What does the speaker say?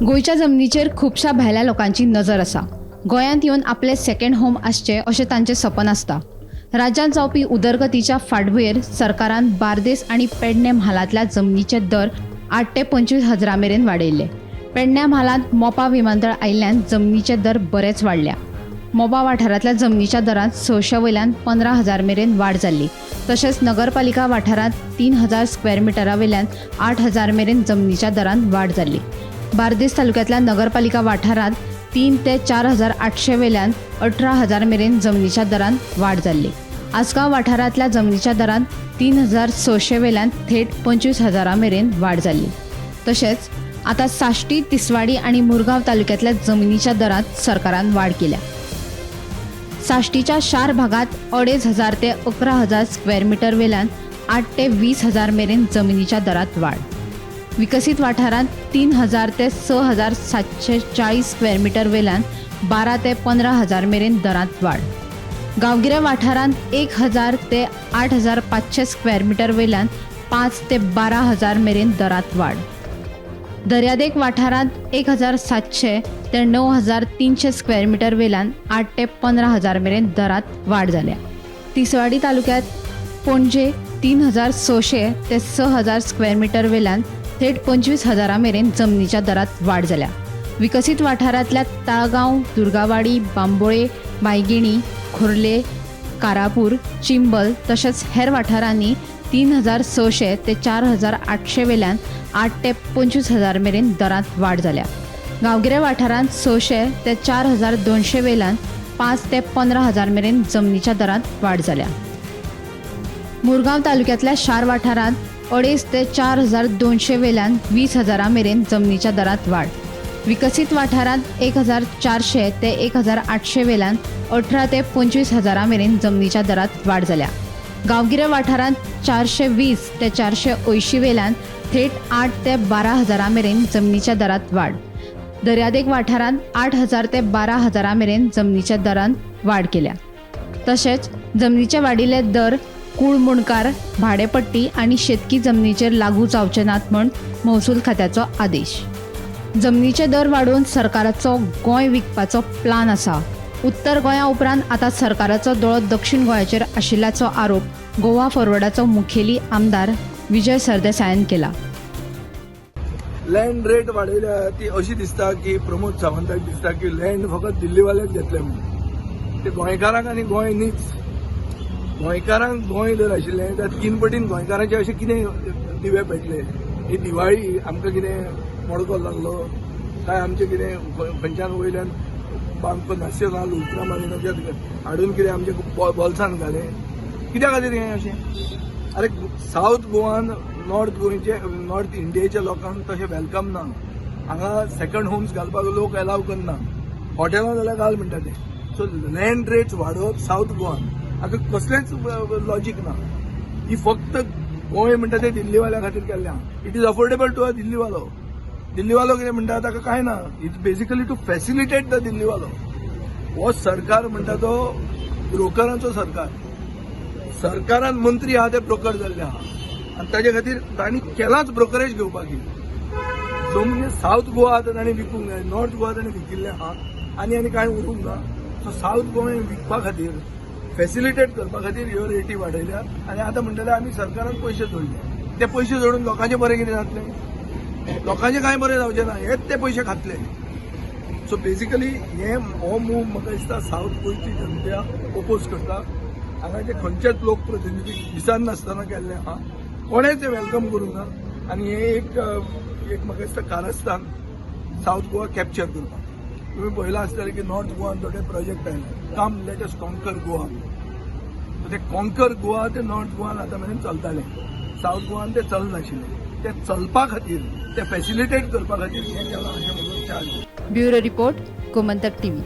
गोयच्या जमनीचेर खुबशा भायल्या लोकांची नजर आसा। गोंयांत येवन आपले सेकंड होम आसचे अशें तांचें सपन आसता। राज्यांत जावपी उदरगतीच्या फाटभुंयेर सरकारान बार्देस आनी पेडणे म्हालांतल्या जमनीचे दर 8 ते 25 हजारां मेरेन वाडयले। पेडण्या म्हालांत मोपा विमानतळ आयिल्ल्यान जमनीचे दर बरेच वाडल्या। मोपा वाठारांतल्या जमनीच्या दरांत 600 वयल्यान 15,000 मेरेन वाड जाल्ली। तशेंच नगरपालिका वाठारांत 3,000 स्क्वेअर मिटरा वयल्यान 8,000 मेरेन जमनीच्या दरांत वाड जाल्ली। बार्देस तालुक्यांतल्या नगरपालिका वाठारांत 3 ते 4,800 वयल्यान 18,000 मेरेन जमनीच्या दरांत वाड जाल्ली। आसगांव वाठारांतल्या जमनीच्या दरांत 3,600 वयल्यान थेट 25,000 मेरेन वाड जाल्ली। तशेंच आतां साश्टी, तिसवाडी आनी मुरगांव तालुक्यांतल्या जमनीच्या दरांत सरकारान वाड केल्या। साश्टीच्या शार भागात 2,500 ते 11,000 स्क्वेअर मिटर वयल्यान 8 ते 20,000 मेरेन जमनीच्या दरांत वाड। विकसीत वाठारांत 3,000 ते 6,740 स्क्वेअर मिटर वयल्यान 12 ते 15,000 मेरेन दरांत वाड। गांवगिऱ्या वाठारांत 1,000 ते 8,500 स्क्वेअर मिटर वयल्यान 5 ते 12,000 मेरेन दरांत वाड। दर्यादेग वाठारांत 1,700 ते 9,300 स्क्वेअर मिटर वयल्यान 8 ते 15,000 मेरेन दरांत वाड जाल्या। तिसवाडी तालुक्यांत पणजे 3,600 ते 6,000 स्क्वेअर मिटर वयल्यान थेट 25,000 मेरेन जमनीच्या दरांत वाड जाल्या। विकसीत वाठारांतल्या ताळगांव, दुर्गावाडी, बांबोळे, मायगिणी, खोर्ले, कारापूर, चिंबल तशेंच हेर वाठारांनी 3,600 ते 4,800 वयल्यान 8 ते 25,000 मेरेन दरांत वाड जाल्या। गांवगिऱ्या वाठारांत 600 ते 4,200 वयल्यान 5 ते 15,000 मेरेन जमनीच्या दरांत वाड जाल्या। मुरगांव तालुक्यांतल्या शार वाठारांत 2.5 ते 4,200 वयल्यान 20,000 मेरेन जमनीच्या दरांत वाड। विकसीत वाठारांत 1,400 ते 1,800 वयल्यान 18 ते 25,000 मेरेन जमनीच्या दरांत वाड जाल्या। गांवगिऱ्या वाठारांत 420 ते 480 वयल्यान थेट 8 ते 12,000 मेरेन जमनीच्या दरांत वाड। दर्यादेग वाठारांत 8,000 ते 12,000 मेरेन जमनीच्या दरांत वाड केल्या। तशेंच जमनीचे वाडिल्ले दर कूळ मुणकार, भाडेपट्टी आनी शेतकी जमनीचेर लागू जावचे नात म्हण महसूल खात्याचो आदेश। जमनीचे दर वाडोवन सरकाराचो गोंय विकपाचो प्लान आसा। उत्तर गोंया उपरांत आतां सरकाराचो दोळो दक्षिण गोंयाचेर आशिल्ल्याचो आरोप गोवा फॉरवर्डाचो मुखेली आमदार विजय सरदेसायान केला। लँड रेट वाडयल्या ती अशी दिसता की प्रमोद सावंताक दिसता की लँड फकत दिल्लीवाल्याक घेतले म्हणून। ते गोंयकारांक आनी गोंय न्हीच। गोंयकारांक गोंय जर आशिल्लें तर 3 पटीन गोंयकारांचे अशें कितें दिवे पेटले। ही दिवाळी आमकां कितें मोडको लागलो काय आमचें कितें खंयच्यान वयल्यान आमकां नॅशनल उल्ट्रामारिनाच्या हाडून कितें आमचे बॉल्सान घाले कित्या खातीर हें अशें? अरे सावथ गोवान नॉर्थ इंडियेच्या लोकांक तशें वेलकम ना। हांगा सेकंड होम्स घालपाक लोक अलाव करना। हॉटेलां जाल्यार घाल म्हणटा ते। सो लँड रेट्स वाडोवप सावथ गोवान हाका कसलेंच लॉजीक ना। ही फक्त गोंय म्हणटा ते दिल्लीवाल्या खातीर केल्लें। It is affordable to a दिल्लीवालो। दिल्लीवालो कितें म्हणटा ताका कांय ना। It's basically to facilitate the दिल्लीवालो। हो सरकार म्हणटा तो ब्रोकरांचो सरकार। सरकारान मंत्री आहा ते ब्रोकर जाल्ले आहा आनी ताचे खातीर तांणी केलाच ब्रोकरेज घेवपाक। जमनी सावथ गोवा आतां तांणी विकूंक जाय, नॉर्थ गोवा तांणी विकिल्लें आहा आनी कांय उरूंक ना। सो सावथ गोवा विकपा खातीर फॅसिलिटेट करपा खातीर ह्यो रेटी वाडयल्या आनी आतां म्हणटले आमी सरकारान पयशे जोडले। ते पयशे जोडून लोकांचें बरें कितें जातलें? लोकांचें कांय बरें जावचें ना, हेच ते पयशे खातले। सो बेसिकली हो मूव म्हाका दिसता सावथ गोंयची जनता ओपोज करता। हांगाचे खंयचेच लोकप्रतिनिधी दिसान नासतना केल्ले आहा, कोणेच वेलकम करूंक ना। आनी हे एक म्हाका दिसता कारस्थान सावथ गोवा कॅप्चर करपाक। तुमी पळयलां आसतलें की नॉर्थ गोवान थोडे प्रोजेक्ट आयले, कम लेट अस कॉन्कर गोवा। ते कॉन्कर गोवा ते नॉर्थ गोवान आतां मेरेन चलताले, सावथ गोवान ते चलनाशिल्ले। ते चलपा खातीर, ते फॅसिलिटेट करपा खातीर हें केलां अशें म्हजो विचार। Bureau report, Gomantak TV.